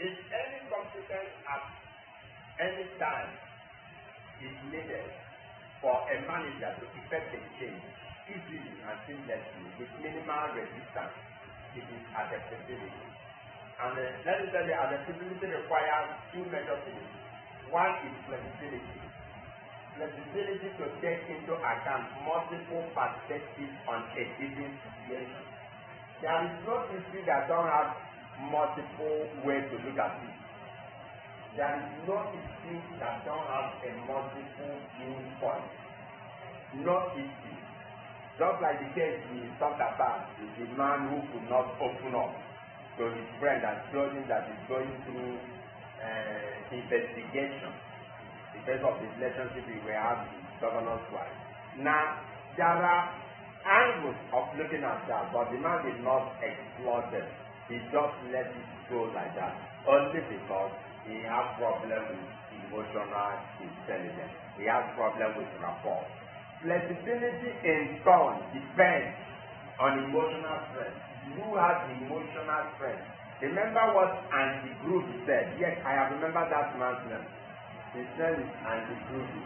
If any competence at any time is needed for a manager to effect a change easily and seamlessly with minimal resistance, it is adaptability. And let me tell you, adaptability requires two major things. One is flexibility. Flexibility to take into account multiple perspectives on a given situation. There is no issue that don't have multiple ways to look at it. There is no issue that don't have a multiple viewpoint. No issue. Just like the case we talked about with the man who could not open up to his friend and told him that he's going through investigation because of the relationship we have with the governor's wife. Now, there are angles of looking at that, but the man did not explore them. He just let it go like that, only because he has problem with emotional intelligence. He has problem with rapport. Flexibility in turn depends on emotional strength. You have emotional strength. Remember what Andy Groovy said? Yes, I have remembered that man's name. His name is Andy Groovy.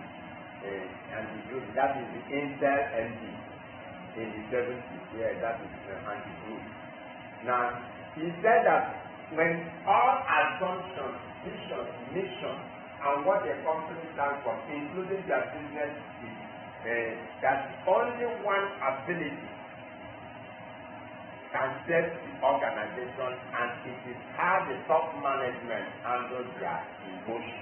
Andy Groovy. That is the Intel MD in the 70s. Yeah, that is Andy Groovy. Now, he said that when all assumptions, visions, missions, and what a company stands for, including their business, that only one ability can set the organization, and it is how the top management handles their emotion.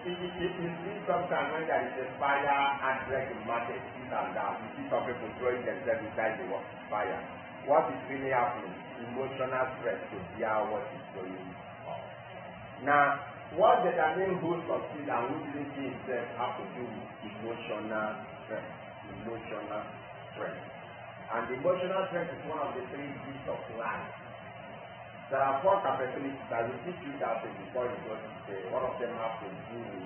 You see sometimes when there is a fire outbreak in market, this and that, you see some people throwing themselves inside the fire. What is really happening? Emotional stress to bear what is going on. Now, what determines who succeeds and who didn't see himself have to do with emotional strength. Emotional strength. And emotional strength is one of the three G's of life. There are four capabilities that will teach you that before you go to say. One of them has to do with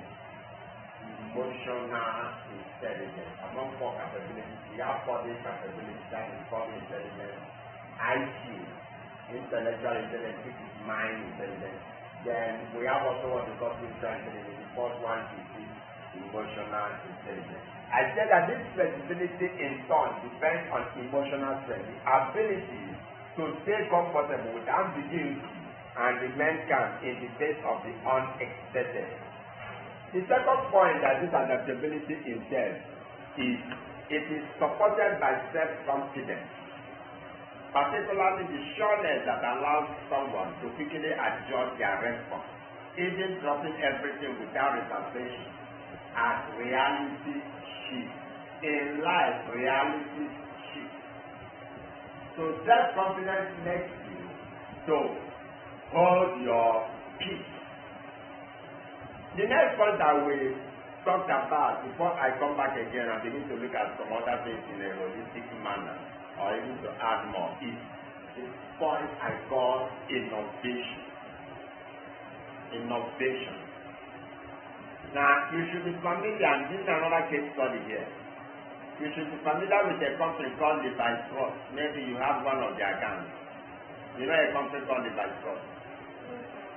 emotional intelligence. Among four capabilities, we have body capabilities, that is body intelligence, IQ, intellectual intelligence, which is mind intelligence. Then we have also what we call spiritual intelligence. The fourth one is emotional intelligence. I said that this flexibility in turn depends on emotional strength, the ability to stay comfortable with ambiguity and remain calm in the face of the unexpected. The second point that this adaptability entails is it is supported by self-confidence, particularly the sureness that allows someone to quickly adjust their response, even dropping everything without reservation as reality shifts. In life, reality shifts. So self-confidence makes you to hold your peace. The next point that we talked about before I come back again and begin to look at some other things in a holistic manner, or even to add more, is the point I call innovation. Innovation. Now, you should be familiar, and this is another case study here. You should be familiar with a company called Levi Strauss. Maybe you have one of their accounts. You know a company called Levi Strauss?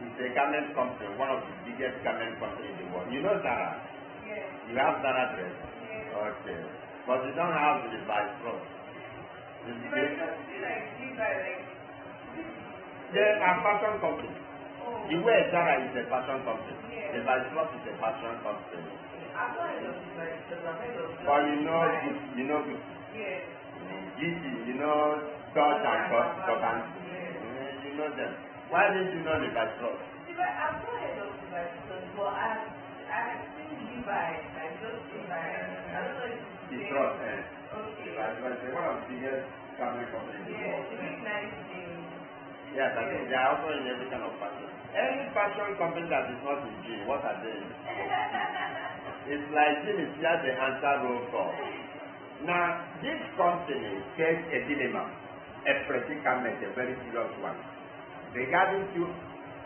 It's a garment company, one of the biggest garment companies in the world. You know Zara? Yes. You have Zara dress? Yes. Okay. But you don't have Levi Strauss. They are fashion company. Oh. The way Zara is a fashion company. Yes. Levi Strauss is a fashion company. I've not heard of Levi Strauss. I've heard of But you know Yes. GT, you know Dodge and Cotton. You know them. Why didn't you know Levi Strauss? I've not heard of Levi Strauss, but I've seen Levi. I just Levi. I don't know if it's The Strauss, Okay. Levi Strauss is one of the biggest garment companies in the Yes, world. they make nice things. Yes, I think they are also in every kind of fashion. Any fashion company that is not in gin, what are they? It's like gin is just the answer roll call. Now, this company faced a dilemma, a predicament, a very serious one, regarding two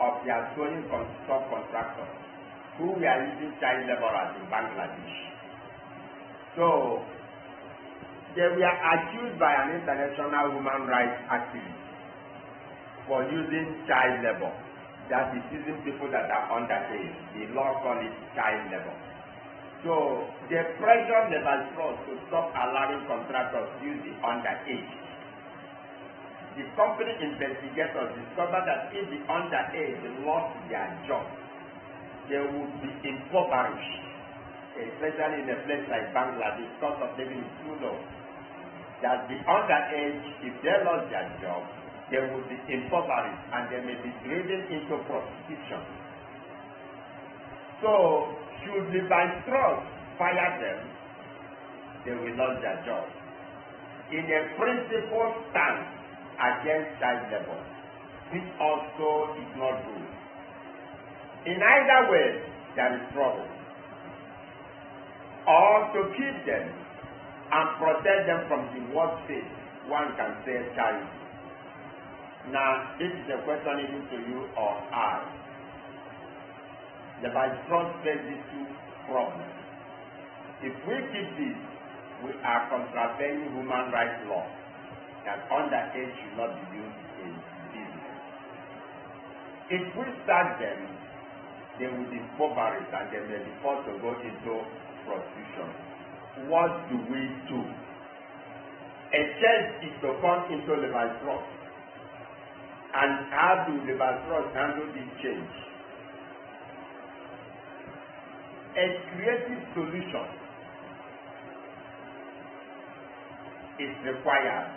of their sewing subcontractors who were using child laborers in Bangladesh. So, they were accused by an international human rights activist for using child labor. That is using people that are underage. The law calls it child labor. So they pressure Levi-Strauss to stop allowing contractors to use the underage. The company investigators discovered that if the underage lost their job, they would be impoverished, especially in a place like Bangladesh. Cost of living is too low. That the underage, if they lost their job, they would be impoverished and they may be driven into prostitution. So, should Levi-Strauss fire them, they will lose their job. In a principled stance against child labor, which also is not good. In either way, there is trouble. Or to keep them and protect them from the worst fate, one can say charity. Now, this is a question even to you or I. Levi-Strauss faces two problems. If we keep this, we are contravening human rights law that underage should not be used in business. If we start them, they will be impoverished and they may be forced to go into prostitution. What do we do? A change is to come into Levi-Strauss. And how do Levi-Strauss handle this change? A creative solution is required.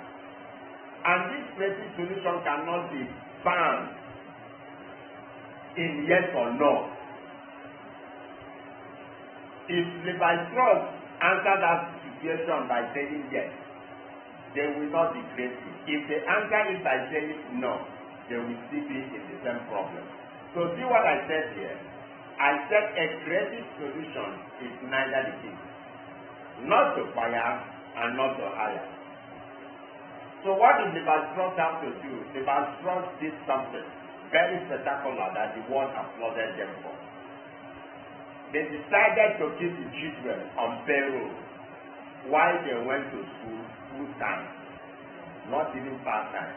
And this creative solution cannot be found in yes or no. If Levi-Strauss answer that situation by saying yes, they will not be creative. If they answer it by saying no, they will still be in the same problem. So see what I said here? I said a creative solution is neither the case. Not to fire and not to hire. So what did Levi-Strauss have to do? Levi-Strauss did something very spectacular that the world applauded them for. They decided to keep the children on payroll while they went to school full time, not even part time.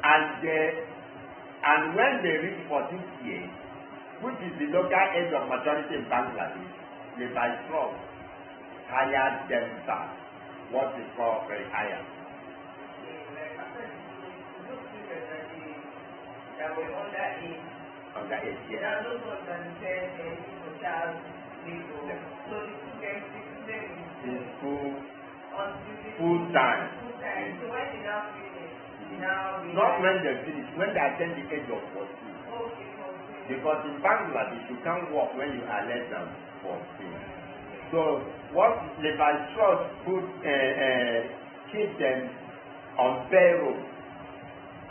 And when they reached 14th year, which is the local age of maturity in Bangladesh, Levi-Strauss hired them back, what is called rehire. Underage, yes. In school, full time. So when they now finish, not when they finish, when they attain the age of 14. Because in Bangladesh, you can't work when you are less than 14. So what Levi-Strauss put, keep them on payroll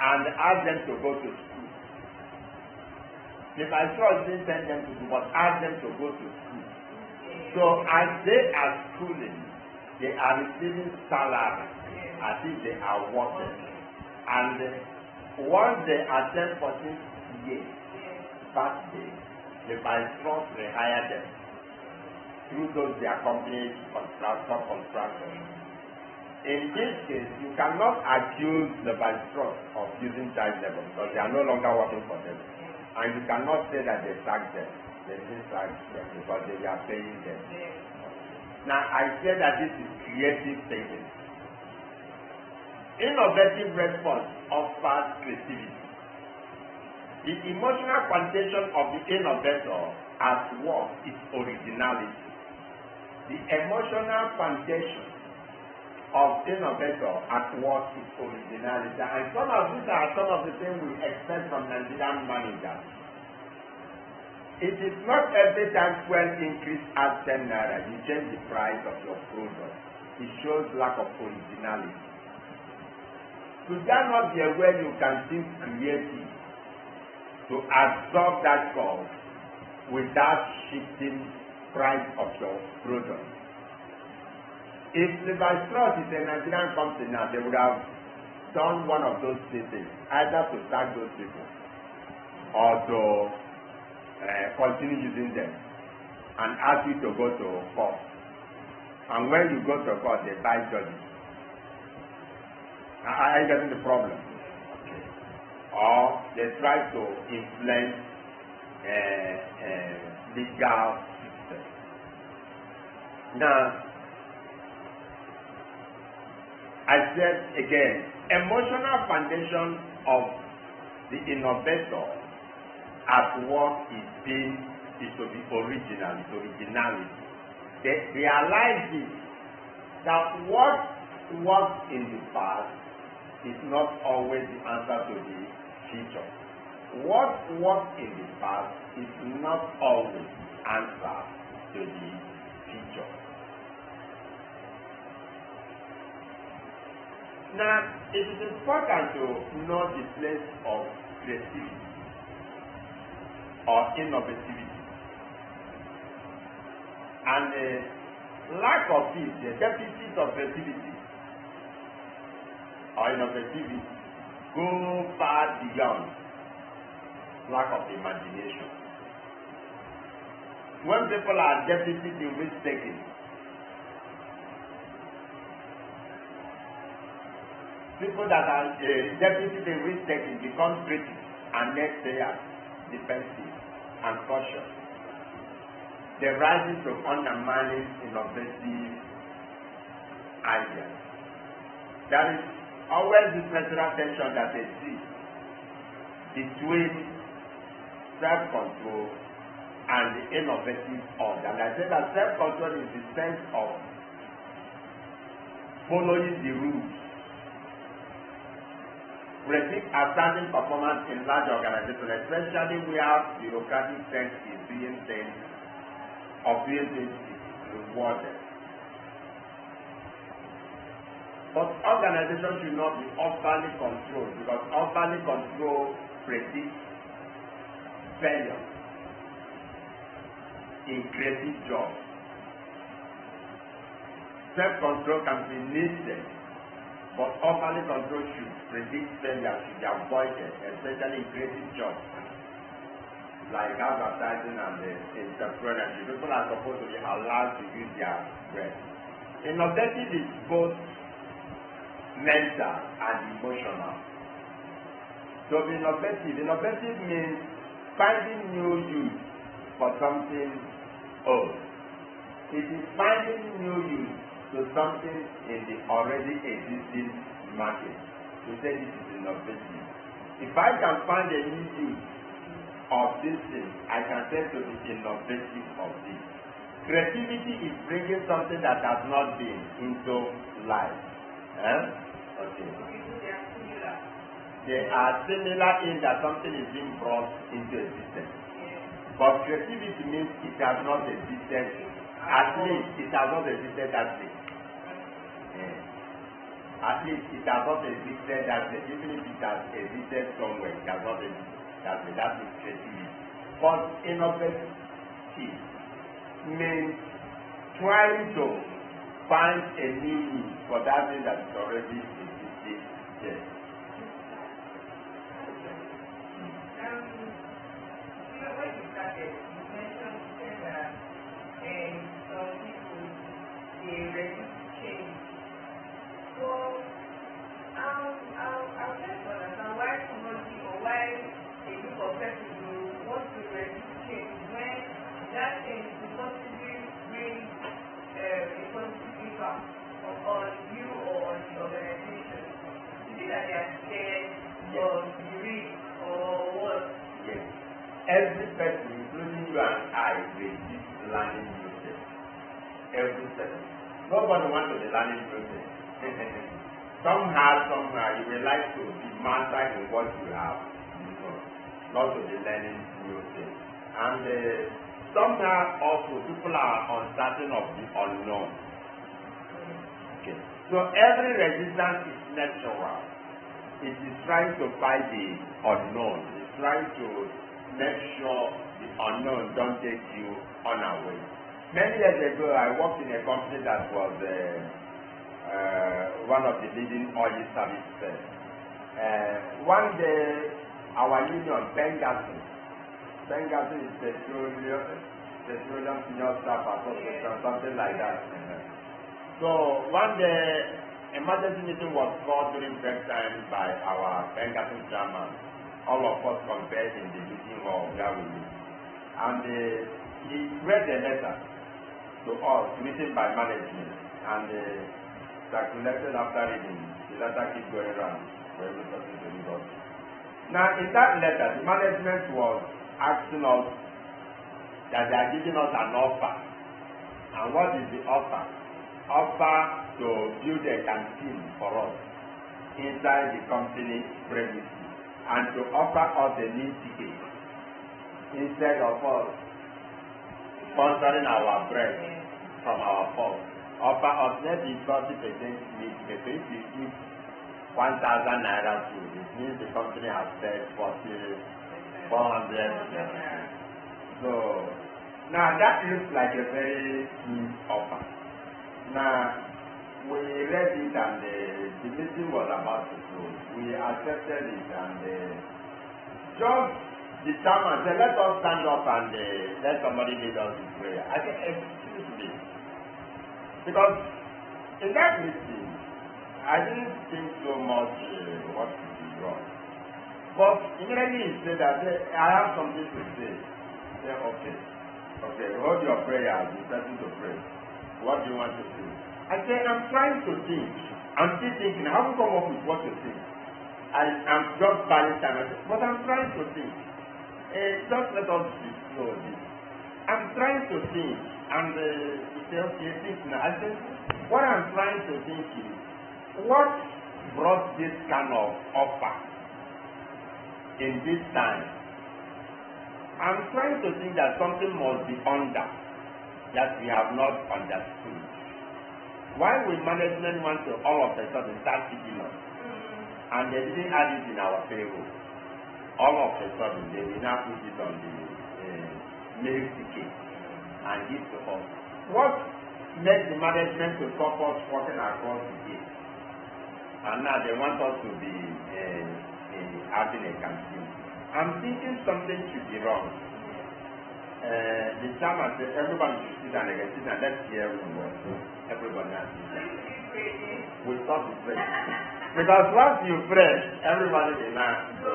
and ask them to go to school. Levi-Strauss didn't send them to school, but ask them to go to school. So as they are schooling, they are receiving salary as if they are working. And once they attain 14th year birthday, Levi-Strauss rehire them through those their companies, constructors. In this case, you cannot accuse Levi-Strauss of using child labor because they are no longer working for them. And you cannot say that they sacked them. They didn't sack them because they are paying them. Now, I say that this is creative thinking. Innovative response offers creativity. The emotional foundation of the innovator at work is originality. The emotional foundation of innovator at work is originality. And some of these are some of the things we expect from Nigerian managers. It is not every time fuel increase at 10 naira, you change the price of your product. It shows lack of originality. Should that not be a way you can think creative to absorb that cost without shifting price of your product? If Levi-Strauss is a Nigerian company now, they would have done one of those things, either to sack those people or to continue using them and ask you to go to court. And when you go to court, they buy judges. Are you getting the problem? Okay. or they try to influence legal system. Now, I said again, emotional foundation of the innovator at work is to be original, is originality. They realize it, that what works in the past is not always the answer to the future. What works in the past is not always the answer to the future. Now, it is important to know the place of creativity or innovativity. And the lack of it, the deficit of creativity or innovativity, go far beyond lack of imagination. When people are deficit in risk-taking, people that are deficit in risk-taking become critics and naysayers, defensive and cautious. They're rising to undermining innovative ideas. There is always this natural tension that exists between self-control and the innovative order. And I say that self-control is the sense of following the rules. Predict outstanding performance in large organizations, especially where bureaucratic sense is being things rewarded. But organizations should not be overly controlled, because overly control predicts failure in creative jobs. Self-control can be needed, but overly control should predict failure, should be avoided, especially in creative jobs like advertising and entrepreneurship. People are supposed to be allowed to use their brain. Innovative is both mental and emotional. So innovative means finding new use for something old. It is finding new use to something in the already existing market. To say this is innovative. If I can find a new use of this thing, I can say to be innovative of this. Creativity is bringing something that has not been into life. Okay. They are similar in that something is being brought into existence. But creativity means it has not existed. At least it has not existed that way. At least it has not existed that way. Even if it has existed somewhere, it has not existed that way. That is creativity. But innovative means trying to find a new use for that thing that is already existing there. When you started, you mentioned that some people they resist change. So I'm just understand why somebody or why a group of people want to resist change when that change will possibly bring a positive impact on you or on the organization. Is it that they are scared of the risk or what? Yes. Every person, including you and I, resist learning new things. Every person. Nobody wants to be learning new things. Somehow, you will like to be master in what you have, not to be learning new things. And somehow also people are uncertain of the unknown. Okay. So every resistance is natural. It is trying to fight the unknown. It's trying to make sure the unknown don't take you unaware. Many years ago, I worked in a company that was one of the leading oil service firms. One day, our union, Benghazi is petroleum senior staff association, something like that. So one day, emergency meeting was called during break time by our Benghazi chairman. all of us compared in the meeting hall where we meet. And he read a letter to us written by management and circulated after reading. The letter keeps going around for every person to read us. Now in that letter, the management was asking us that they are giving us an offer. And what is the offer? Offer to build a canteen for us inside the company premises and to offer us a meal ticket instead of us sponsoring our bread from our pulse. Offer us maybe 40% meal ticket. So if you give 1,000 naira food, it means the company has paid 400 naira. So now that looks like a very good offer. Now we read it and the meeting was about to close. We accepted it and just the chairman said, let us stand up and let somebody lead us in prayer. I said, excuse me. Because in that meeting, I didn't think so much what could be wrong. But immediately he said that I have something to say. I said, okay, hold your prayer, you starting to pray. What do you want to say? I said, I'm trying to think. I'm still thinking. I haven't come up with what to think. I'm just buying time. I said, but I'm trying to think. Just let us be slow. I'm trying to think. And he said, okay, think now. I said, what I'm trying to think is, what brought this kind of offer in this time? I'm trying to think that something must be under that we have not understood. Why will management want to all of a sudden start giving us? And they didn't add it in our payroll. All of a sudden they will now put it on the mail ticket and give to us. What makes the management to stop us walking across the gate? And now they want us to be having a campaign. I'm thinking something should be wrong. The chairman said everybody should sit down again, sit down, let's hear what everybody has to say. We stop to pray. Because once you pray, everybody will now go.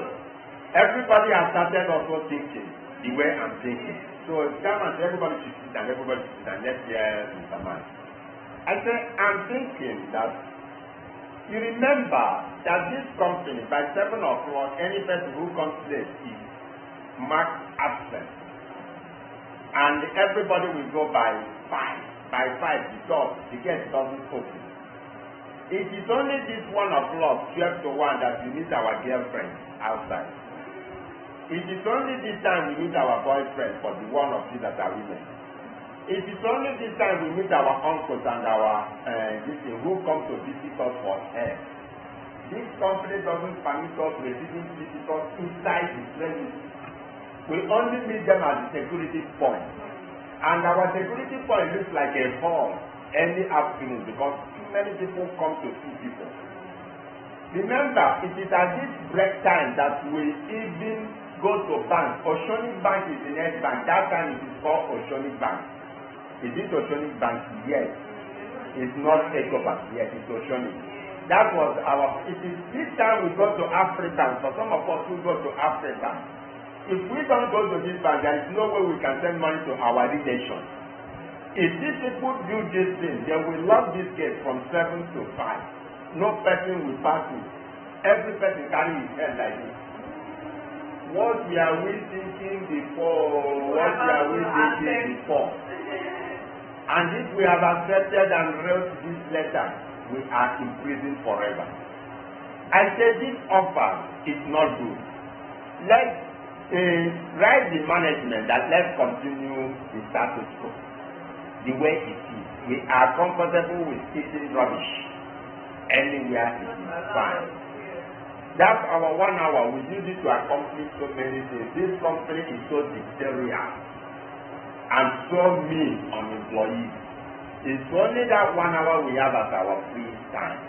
Everybody has started also thinking the way I'm thinking. So the chairman said everybody should sit down, let's hear Mr. Man. I said, I'm thinking that you remember that this company, by 7 o'clock, any person who comes late is marked absent. And everybody will go by 5. By 5, the gate doesn't open. It is only this 1 o'clock, 12 to 1, that we meet our girlfriend outside. It is only this time we meet our boyfriend for the one of you that are women. It is only this time we meet our uncles and our who come to visit us for help. This company doesn't permit us receiving visitors inside the premises. We only meet them at the security point. And our security point looks like a hall any afternoon because too many people come to see people. Remember, it is at this break time that we even go to bank. Oceanic Bank is the next bank. That time it is called Oceanic Bank. Is it Oceanic Bank? Yes. It's not Ecobank. Yes, it's Oceanic. That was it is this time we go to Africa. For some of us who go to Africa, if we don't go to this bank, there is no way we can send money to our relations. If these people do this thing, they will lock this gate from 7 to 5. No person will pass it. Every person carry his head like this. What were we thinking before? And if we have accepted and wrote this letter, we are in prison forever. I said this offer is not good. Let's write the management that let's continue the status quo the way it is. We are comfortable with eating rubbish anywhere it is fine. That's our 1 hour. We use it to accomplish so many things. This company is so dictatorial and so mean on employees. It's only that 1 hour we have as our free time.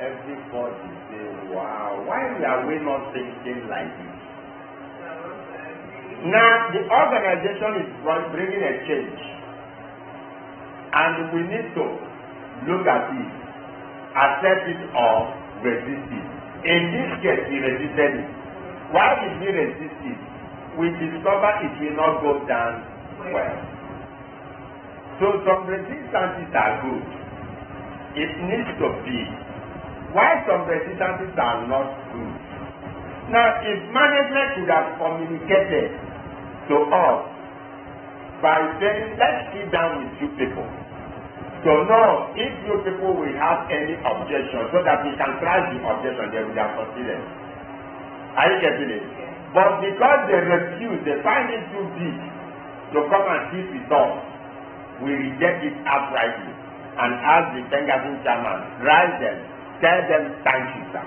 Everybody say, wow, why are we not thinking like this? Now, the organization is bringing a change. And we need to look at it, accept it or resist it. In this case, he resisted it. Why did we resist it? We discover it will not go down well. So some resistances are good. It needs to be. Why some resistances are not good? Now, if management could have communicated to us by saying, let's sit down with you people to know if you people will have any objection so that we can try the objection, they would have considered. Are you getting it? But because they refuse, they find it too big to come and sit with us, we reject it outrightly and ask the Bengali chairman, rise them, tell them thank you, sir,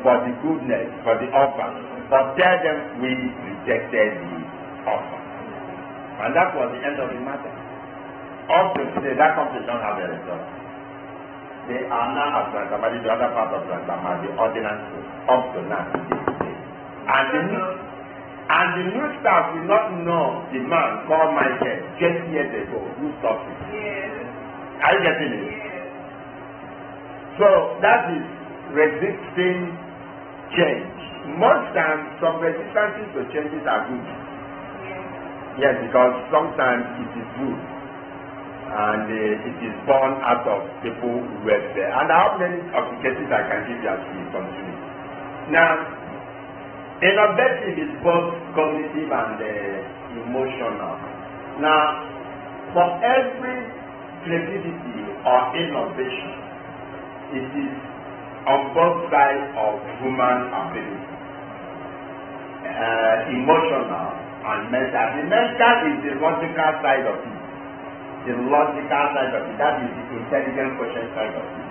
for the goodness, for the offer, but tell them we rejected the offer. And that was the end of the matter. Up to today, that company don't have a result. They are now at Adaptability, the other part of Adaptability, the ordinance up to now. And the new staff will not know the man called Michael 20 years ago who stopped it. Yes. Are you getting it? Yes. So that is resisting change. Most times, some resistances to changes are good. Yes, because sometimes it is good. And it is born out of people who were there. And how many of the cases I can give you as we continue. Now, innovative is both cognitive and emotional. Now, for every creativity or innovation, it is on both sides of human ability. Emotional and mental. The mental is the logical side of it. The logical side of it. That is the intelligent quotient side of it.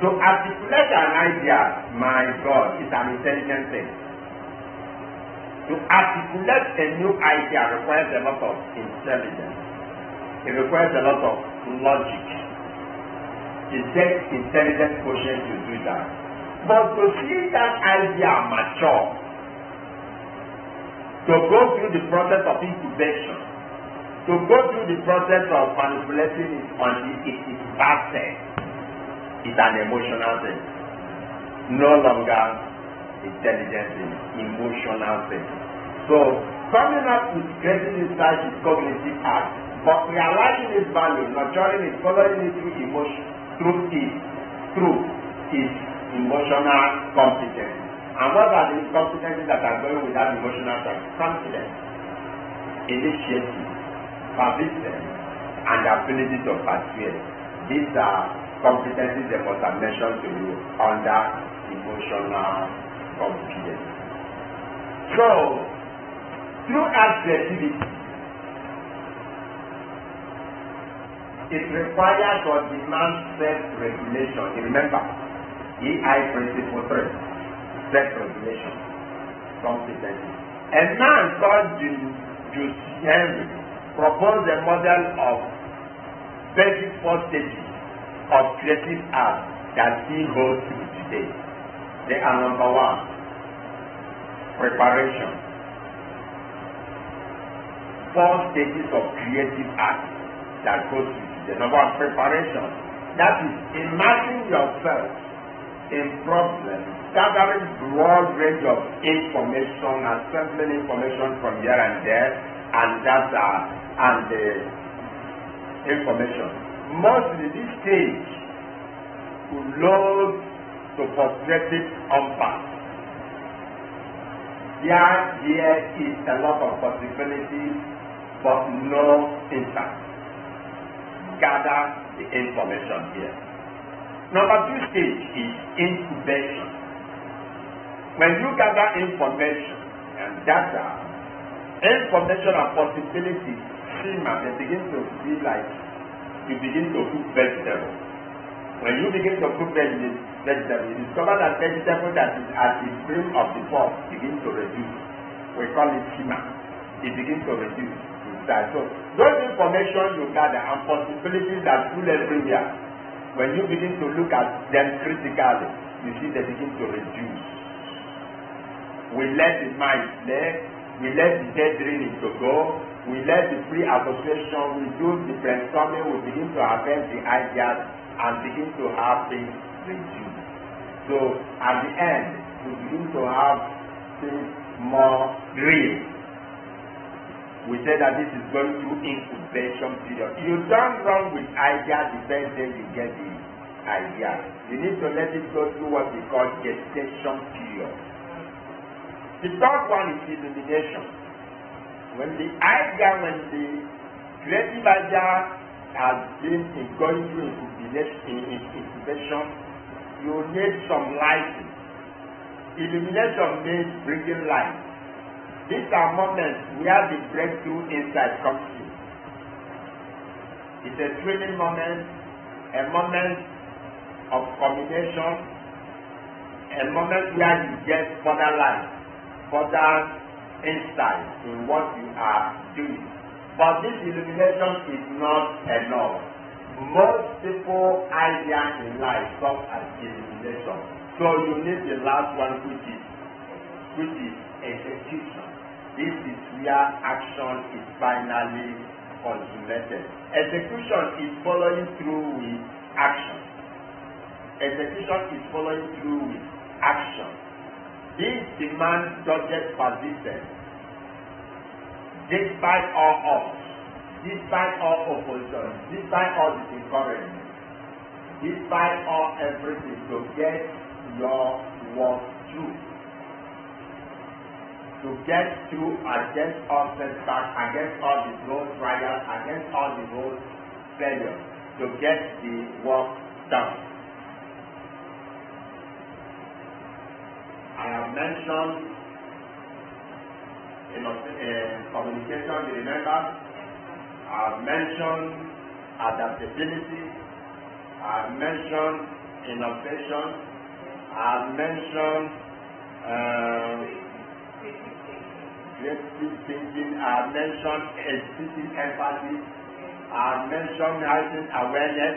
To articulate an idea, my God, is an intelligent thing. To articulate a new idea requires a lot of intelligence. It requires a lot of logic. It takes intelligent quotient to do that. But to see that idea mature, to go through the process of incubation, to go through the process of manipulating it until it is perfect, is an emotional thing. No longer intelligent thing, emotional thing. So, coming up with creative insight is cognitive act, but realizing its value, nurturing it, following it through emotion, through is emotional competence. And what are the competencies that are going with that emotional side? Confidence, initiative, persistence, and the ability to persuade. These are competencies that must have mentioned to you under emotional competence. So, through creativity, it requires or demands self-regulation. Remember, EI principle 3. Self-regulation, competency. A man called Jules Henry proposed a model of basic 4 stages of creative art that still holds true today. They are: number 1, preparation. 4 stages of creative art that goes through today. Number 1, preparation. That is immersing yourself in problems, gathering broad range of information, assembling information from here and there, and data and information. Mostly this stage will load to frustrated unpacked. There is a lot of possibilities, but no insight. Gather the information here. Number 2 stage is incubation. When you gather information and data, information and possibilities seem and they begin to feel like you begin to cook vegetables. When you begin to cook vegetables, you discover that vegetable that is at the brim of the pot begins to reduce. We call it simmer. It begins to reduce in size. So those information you gather and possibilities that full everywhere, when you begin to look at them critically, you see they begin to reduce. We let the mind play, we let the daydreaming to go, we let the free association, we do the brainstorming, we begin to harvest the ideas and begin to have things reduced. So at the end, we begin to have seems more real. We say that this is going through incubation period. You don't run with idea the first day you get the idea. You need to let it go through what we call gestation period. The third one is illumination. When the creative idea has been going through incubation, you need some light. Illumination means bringing light. These are moments where the breakthrough insight comes in. It's a thrilling moment, a moment of combination, a moment where you get further light, further insight in what you are doing. But this illumination is not enough. Most people's idea in life comes as illumination. So you need the last one, which is execution. This is where action is finally consummated. Execution is following through with action. Execution is following through with action. This demands dogged persistence. Despite all odds, despite all opposition, despite all discouragement, despite all everything, to get your work through. To get through against all setbacks, against all the road trials, against all the road failures, to get the work done. I have mentioned communication, you remember? I have mentioned adaptability. I have mentioned innovation. I have mentioned creative thinking. I have mentioned exceeding empathy. I have mentioned heightened awareness.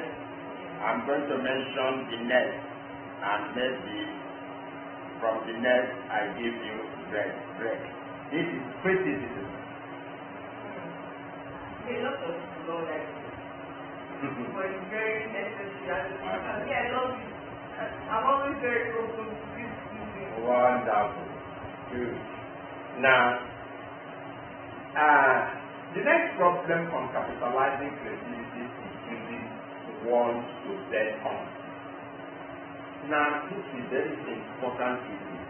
I'm going to mention the next, and maybe from the next I give you break. This is criticism. A lot of people like but it's very necessary. I love you. I'm always very open to this. Wonderful. Good. Now, the next problem on capitalizing creativity is using words to bet on. Now, this is very important issue.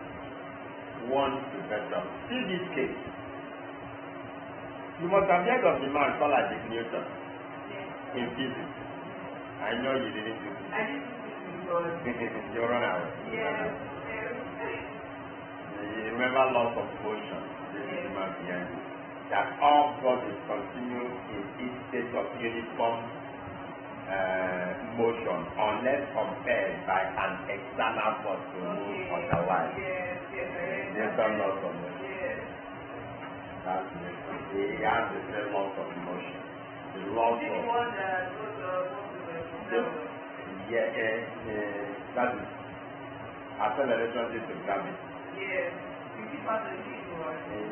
Words to bet on. See this case. You must have heard of the man called Newton in physics. I know you didn't do it. I didn't do it. You run away. Yeah. You remember laws of motion. This is the man behind it. That all bodies continue in each state of uniform motion unless compelled by an external force to move otherwise. Newton laws of motion. That's Newton. He has the same laws of motion. The laws of that is acceleration due to gravity. Yes.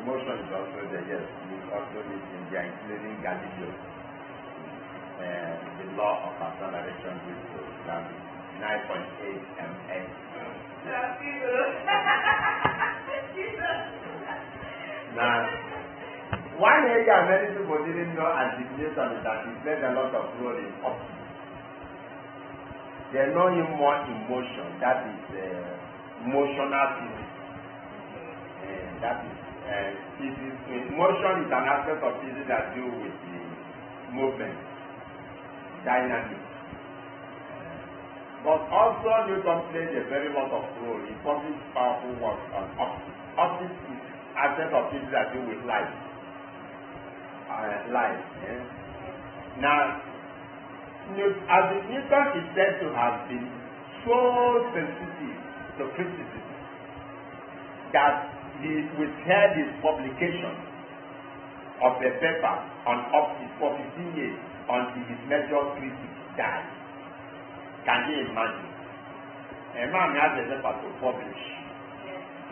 Motion is also there, yes. We also need India, including Galileo. The law of acceleration due to gravity. 9.8 mx. Now, one area many people didn't know as the Newton is that he played a lot of role in optics. They know him more in motion. That is motional physics. That is physics. Motion is an aspect of physics that do with the movement, dynamics. But also Newton played a very lot of role in published powerful works on optics. Optics is aspect of physics that do with light. Now, Newton is said to have been so sensitive to criticism that he withheld his publication of a paper on optics for 15 years until his major critic died. Can you imagine? A man has a paper to publish.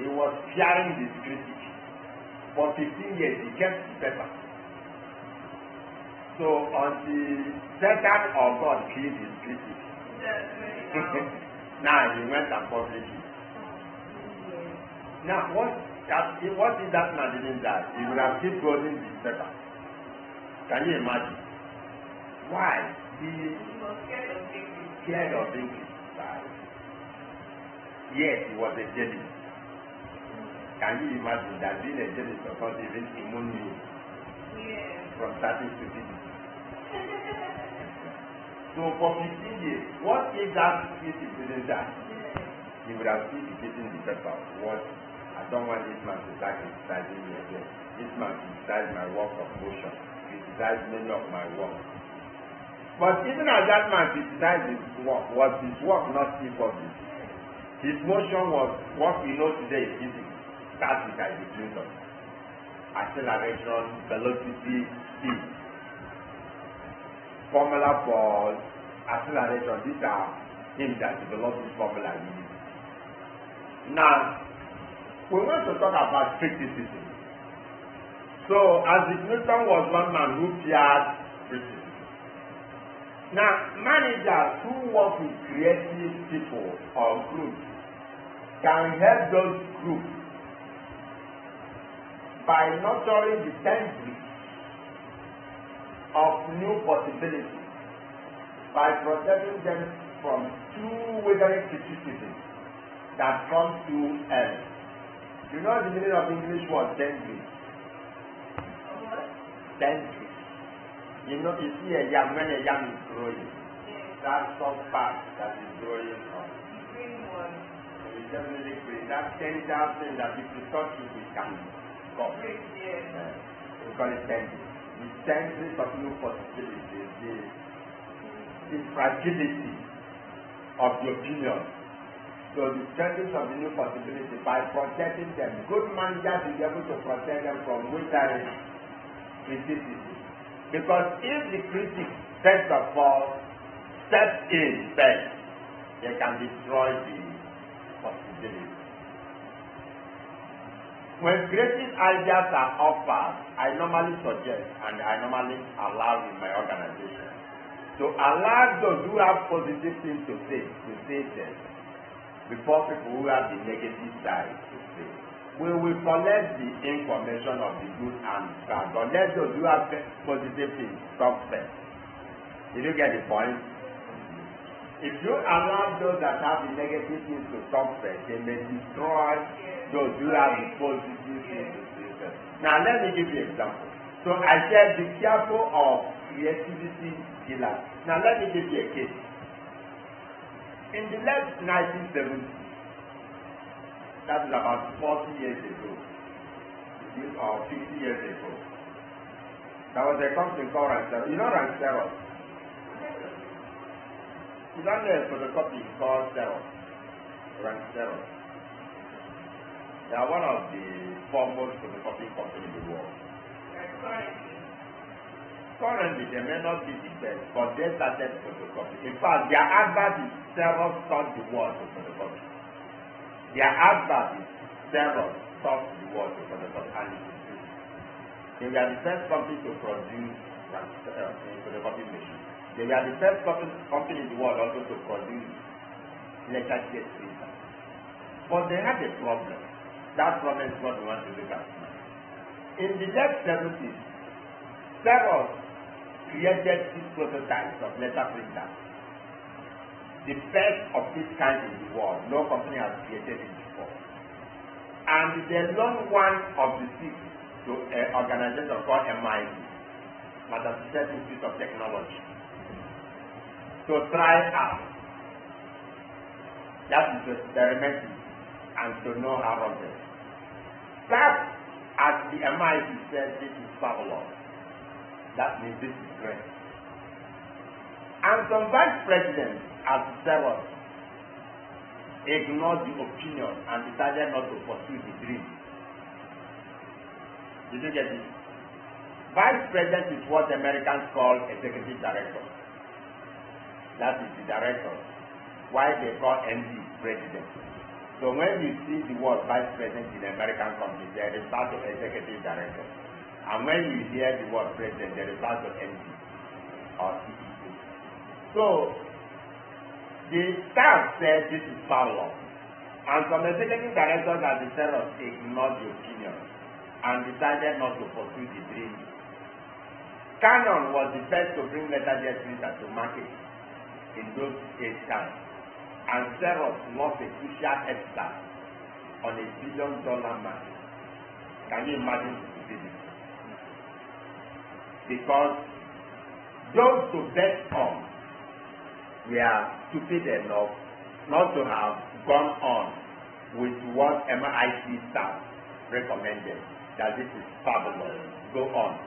He was fearing his critic. For 15 years he kept the paper. So until Satan or God killed his critic. Now he went and published it. Now What if that man didn't die? He would have kept holding the paper. Can you imagine? Why? He was Scared of English. Right? Yes, he was a journalist. Can you imagine that being a journalist was not even immune you from starting stupidity? So for 15 years, what if that kid didn't die? He would have still been taking the paper. What? I don't want this man to start criticizing me again. This man criticized my work of motion, criticized many of my work. But even as that man criticized his work, was his work not still published? His motion was what we know today is physics. That's with Isaac Newton. Acceleration, velocity, speed. Formula for acceleration. These are things that developed this formula. Now, we want to talk about criticism. So, Isaac Newton was one man who feared criticism. Now, managers who work with creative people or groups can help those groups by nurturing the tendency of new possibilities, by protecting them from too withering criticism that comes too early. You know the meaning of English word tendency? Tendency. You know, you see a yam when a yam is growing. That soft part that is growing on. It's definitely green. That tender thing that if you touch it can come. We call it tendency. The tendency of new possibilities, the fragility of the opinion. So the strength of the new possibility by protecting them. Good managers will be able to protect them from withering criticism. Because if the critic, first of all, steps in first, they can destroy the possibility. When creative ideas are offered, I normally suggest and I normally allow in my organization to allow those who have positive things to say them before people who have the negative side to say. We will collect the information of the good and bad, but let those who have positive things talk first. Did you get the point? If you allow those that have the negative things to talk first, they may destroy those who have the positive things to say first. Now let me give you an example. So I said be careful of creativity killers. Now let me give you a case. In the late 1970s, that is about 40 years ago, or 50 years ago, there was a company called Ranceros. You know Ranceros? You don't know a photocopy called Ranceros. They are one of the foremost photocopy companies in the world. Currently, they may not be the best, but they started photocopy. In fact, their advert is Xerox taught the world to photocopy. Their advert is Xerox taught the world to photocopy, and it is true. They were the first company to produce photocopy machines. They were the first company in the world also to produce electric printer. But they had a problem. That problem is what we want to look at now. In the late 70s, Xerox created 6 prototypes of letter printers. The best of its kind in the world. No company has created it before. And they loaned one of the 6 to an organization called MIT, Massachusetts Institute of Technology, to try out. That is experimental and to know how wrong it is. That, as the MIT said, this is fabulous. That means this is great. And some vice presidents at Xerox ignored the opinion and decided not to pursue the dream. Did you get it? Vice president is what Americans call executive director. That is the director. Why they call MD president. So when you see the word vice president in American companies, they refer to executive director. And when you hear the word president, they refer to MD or CEO. So the staff said this is fabulous. And some executive directors at the Ceros ignored the opinion and decided not to pursue the dream. Canon was the first to bring letter jet printer to market in those eight times, and Ceros lost a crucial head start on $1 billion market. Can you imagine this? Because those to bet on were stupid enough not to have gone on with what MIT staff recommended, that this is fabulous. Go on.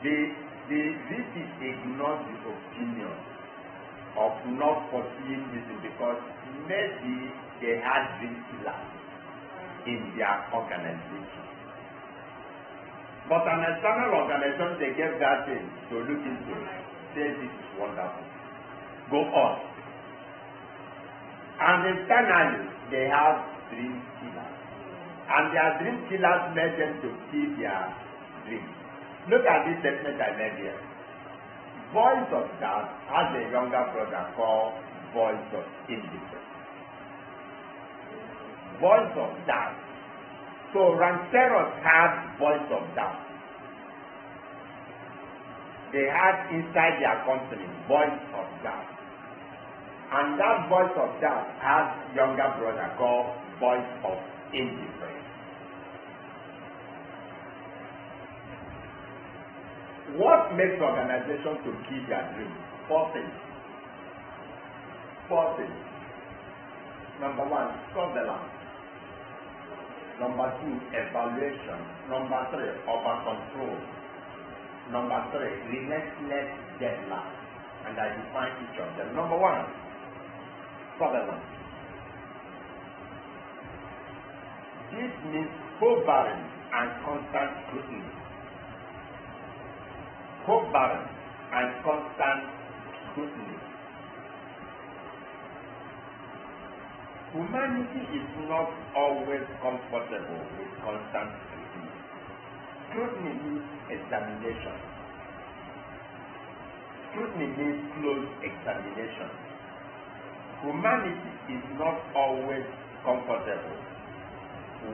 The VP ignored the opinion of not pursuing this because maybe they had dream killers in their organization. But an external organization, they gave that thing to look into, say this is wonderful. Go on. And internally, they have dream killers. And their dream killers made them to kill their dreams. Look at this statement I made here. Voice of Doubt has a younger brother called Voice of Indifference. Voice of Doubt. So Rancheros had Voice of Doubt. They had inside their company Voice of Doubt. And that Voice of Doubt has younger brother called Voice of Indifference. What makes organizations to keep their dreams? Four things. Number one, surveillance. Number two, evaluation. Number three, over control. Number three, relentless deadline. And I define each of them. Number one, surveillance. This means covariance and constant scrutiny. Covariance and constant scrutiny. Humanity is not always comfortable with constant scrutiny. Scrutiny means examination. Scrutiny means close examination. Humanity is not always comfortable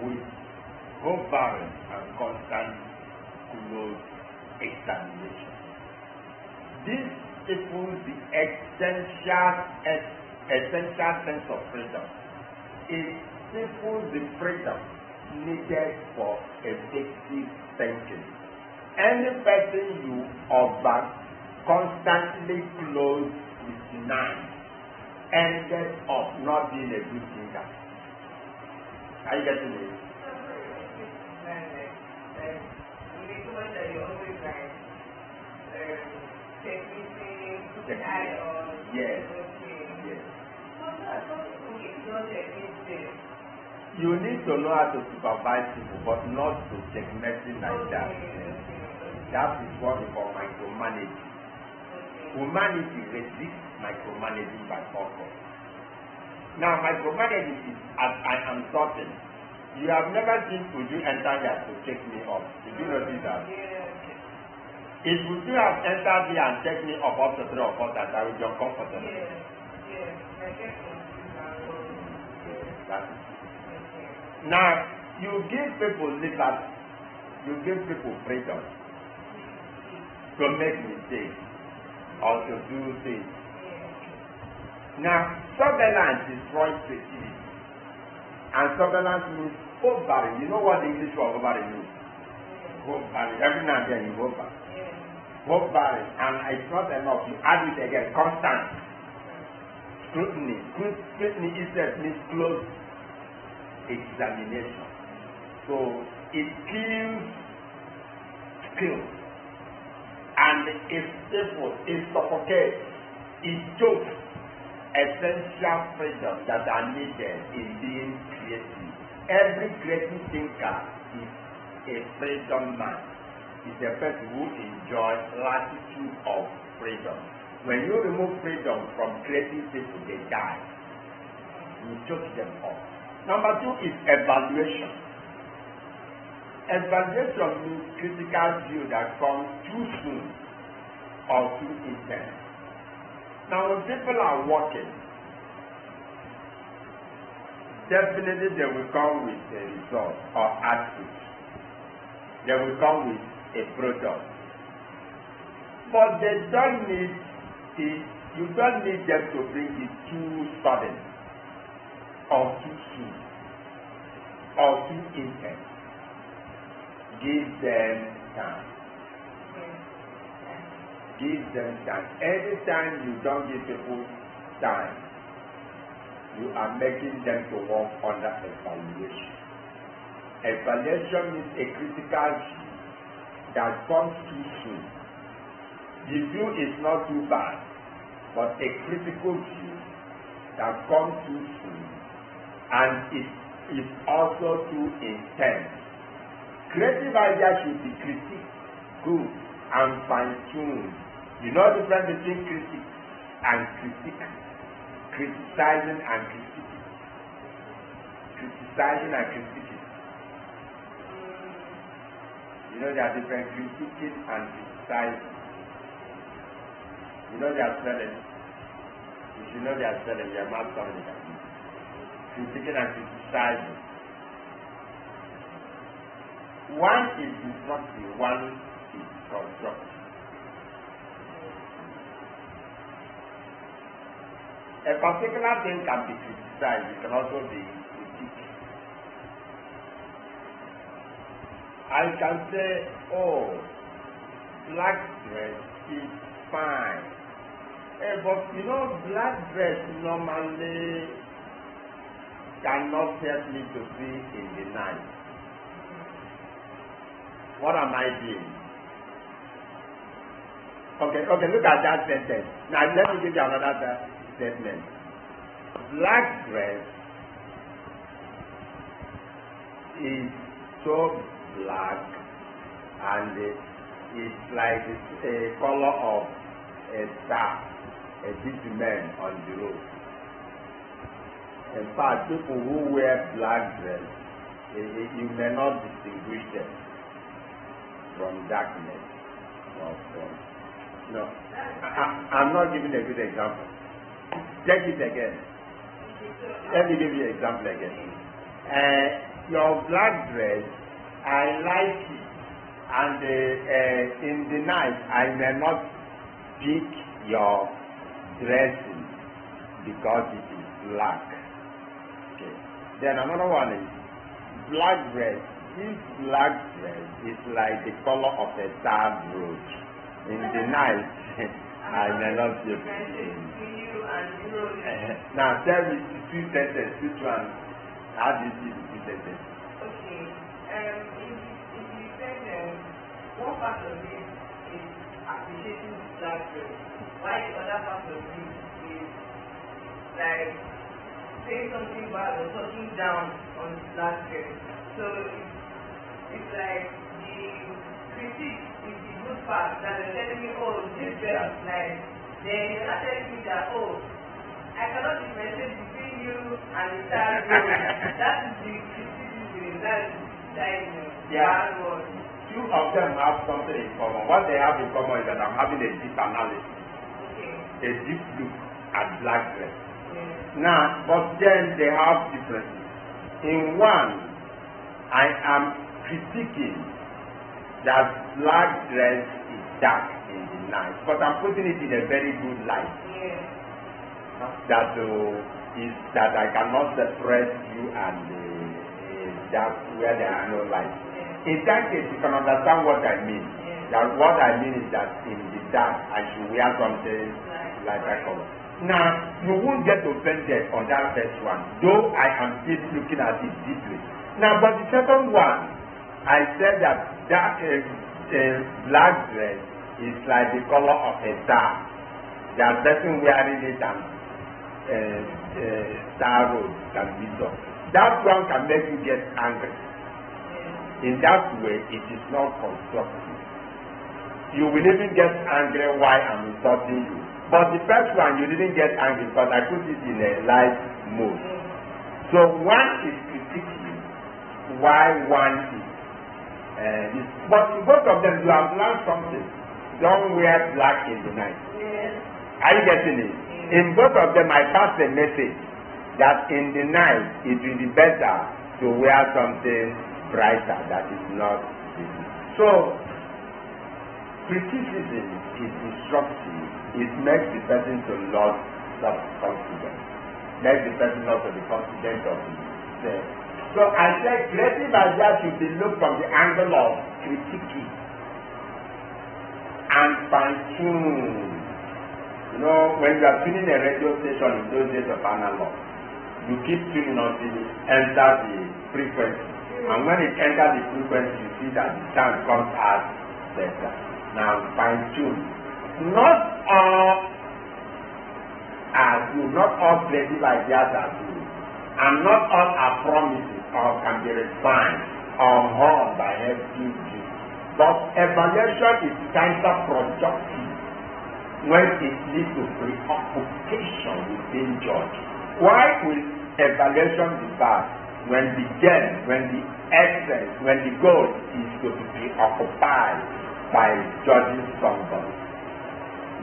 with covariance and constant close examination. This equals the essential sense of freedom. It equals the freedom needed for effective thinking. Any person you observe constantly close his mind ended up not being a good thinker. Are you getting it? Yes. You need to know how to supervise people, but not to checkmate like that. That is what we call micromanaging. Humanity resists micromanaging by purpose. Now, micromanaging is, as I am talking, you have never seen Uju enter here to check me up. Did you notice that? If Uju have entered here and checked me up after 3 or 4 times, I will be uncomfortable. Now, you give people liberty, you give people freedom to make mistakes or to do things. Now, surveillance destroys creativity. And surveillance means hovering. You know what the English word hovering means? Hovering. Every now and then you hover. Hovering. And it's not enough. You add it again. Constant. Scrutiny. Scrutiny itself means close examination. So it kills skill. And it's simple. It suffocates. It chokes essential freedom that are needed in being creative. Every creative thinker is a freedom man. Is a person who enjoys latitude of freedom. When you remove freedom from creative people, they die. You choke them off. Number two is evaluation. Evaluation means critical view that comes too soon or too intense. Now, when people are working, definitely they will come with a result or output. They will come with a product. But they don't need it, you don't need them to bring it too sudden or too soon or too intense. Give them time. Give them time. Anytime you don't give people time, you are making them to work under evaluation. Evaluation means a critical view that comes too soon. The view is not too bad, but a critical view that comes too soon, and it is also too intense. Creative ideas should be critiqued, good, and fine-tuned. You know the difference between critique and critique? Criticizing and critiquing. Criticizing and critiquing. You know there are different critiquing and criticizing. You know they are spelling. If you know they are spelling, you are not something like that. Critiquing and criticizing. One is destructive, one is constructive. A particular thing can be criticized, it can also be critiqued. I can say, oh, black dress is fine. But you know, black dress normally cannot help me to see in the night. What am I doing? Okay, look at that sentence. Now let me give you another statement. Black dress is so black and it's like a color of a star, a bitumen on the road. In fact, people who wear black dress, you may not distinguish them from darkness or from no. I'm not giving a good example. Take it again. Let me give you an example again. Your black dress, I like it, and in the night I may not pick your dressing because it is black. Okay. Then another one is black dress. This black dress is like the color of a dark road. In the night, I may not see it. Now tell me the two sentences, which one? How do you see the two sentences? Okay. If you said one part of it is appreciating the black dress, while the other part of it is like saying something bad or talking down on the black dress. So it's like the critique is the good part that they're telling me, oh, this dress is nice. Then you're not telling me that, oh, I cannot differentiate between you and the star road. That is the criticism, that is bad word. Two of them have something in common. What they have in common is that I'm having a deep analysis. Okay. A deep look at black dress. Yeah. Now, but then they have differences. In one, I am critiquing that black dress is dark in the night, but I'm putting it in a very good light. Yeah. That is that I cannot separate you and that where there is no light. Yeah. In that case, you can understand what I mean. Yeah. That what I mean is that in the dark I should wear something like that color. Now, you won't get offended on that first one, though I am still looking at it deeply. Now, but the second one, I said that black dress is like the color of a star. That person wearing it and star road can be so. That one can make you get angry. In that way, it is not constructive. You will even get angry while I'm insulting you. But the first one, you didn't get angry because I put it in a light mode. So one is critiquing while one is But both of them, you have learned something. Don't wear black in the night. Yes. Are you getting it? In both of them, I passed a message that in the night it will be better to wear something brighter that is not easy. So, criticism is disruptive. It makes the person to lose self-confidence. Makes the person not to be confident of himself. So I said creative ideas should be looked from the angle of critiquing and fine-tune. You know, when you are tuning a radio station in those days of analog, you keep tuning until it enters the frequency. And when it enters the frequency, you see that the sound comes out better. Now fine-tune. Not all creative ideas are good. And not all are promises or can be refined or honed by FTG. But evaluation is counterproductive when it leads to preoccupation with being judged. Why will evaluation be bad when the essence, when the goal is to be preoccupied by judging somebody?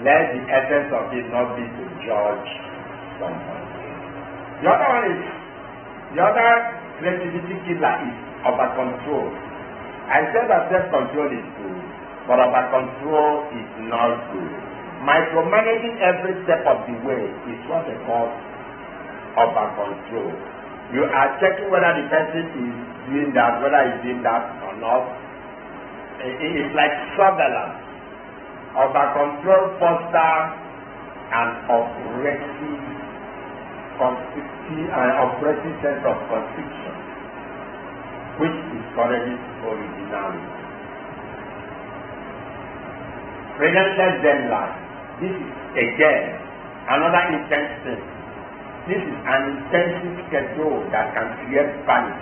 Let the essence of it not be to judge somebody. The other creativity killer is over control. I said that self-control is good, but over control is not good. Micromanaging every step of the way is what they call over control. You are checking whether the person is doing that, whether he's doing that or not. It's like surveillance. Over control fosters an oppressive sense of conviction, which discourages originality. Relentless then life. This is again another intense thing. This is an intensive schedule that can create panic.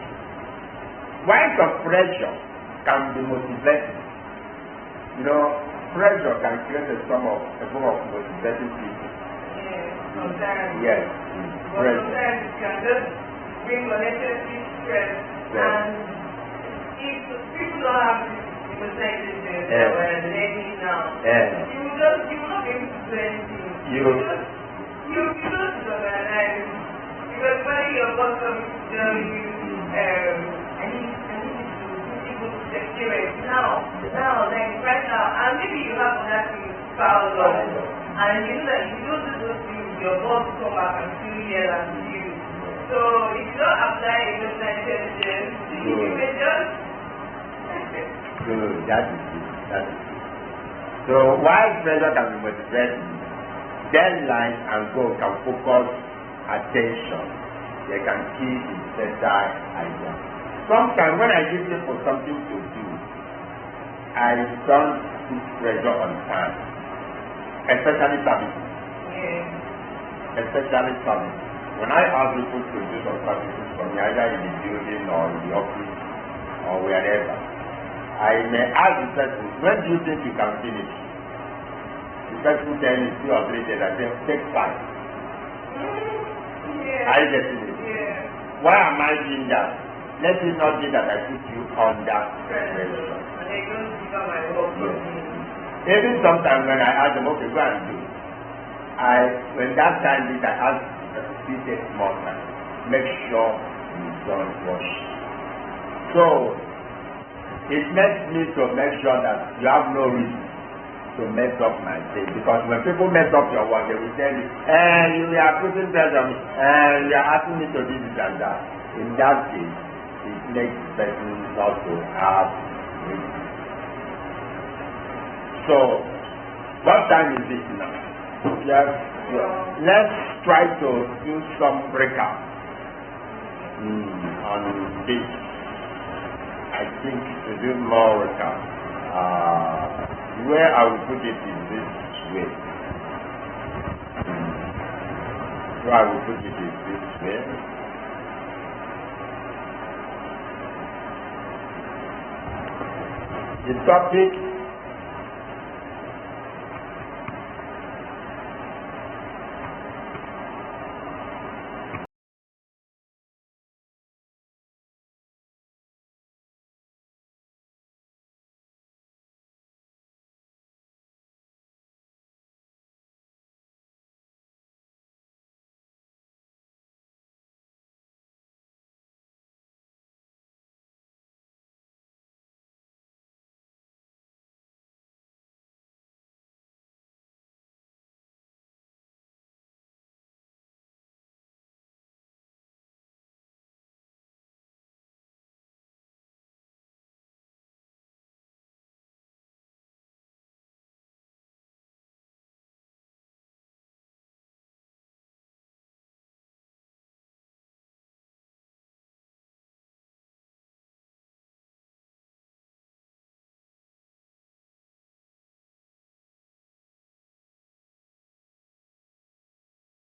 While some pressure can be motivating, you know, pressure can create a form of motivating people. Sometimes. Yes. But sometimes it can just bring unnecessary stress. Yes. And if people don't have this percentage that we're living now, you will not be able to do anything. You just organize. Because when your boss comes to tell you, I need to people to secure it now, then right now, and maybe you have other things piled up. And you know that if you don't do those things, your boss will come back and still yell at you. So if you don't apply emotional intelligence, you may just... Good, that is it. So while pressure can be motivating, deadlines and goals can focus attention. They can keep in better ideas. Sometimes when I give people something to do, I don't put pressure on time. Especially services. Especially services. When I ask people to do some services for me, either in the building or in the office or wherever, I may ask the person, when do you think you can finish? The person tells me 2 or 3 days, I say, take 5. Are you getting it? Why am I doing that? Let me not do that I put you under pressure. And they don't become my work. Even sometimes when I ask them, okay, go and do it. When that time is, I ask them to take more time. Make sure you don't rush. So, it makes me to make sure that you have no reason to mess up my day. Because when people mess up your work, they will tell you, you are putting pressure on me, you are asking me to do this and that. In that case, it makes the person not to have reason. So, what time is it now? Let's try to do some breakout on this. I think to do more workout. Where I will put it is this way. Where I will put it is this way. The topic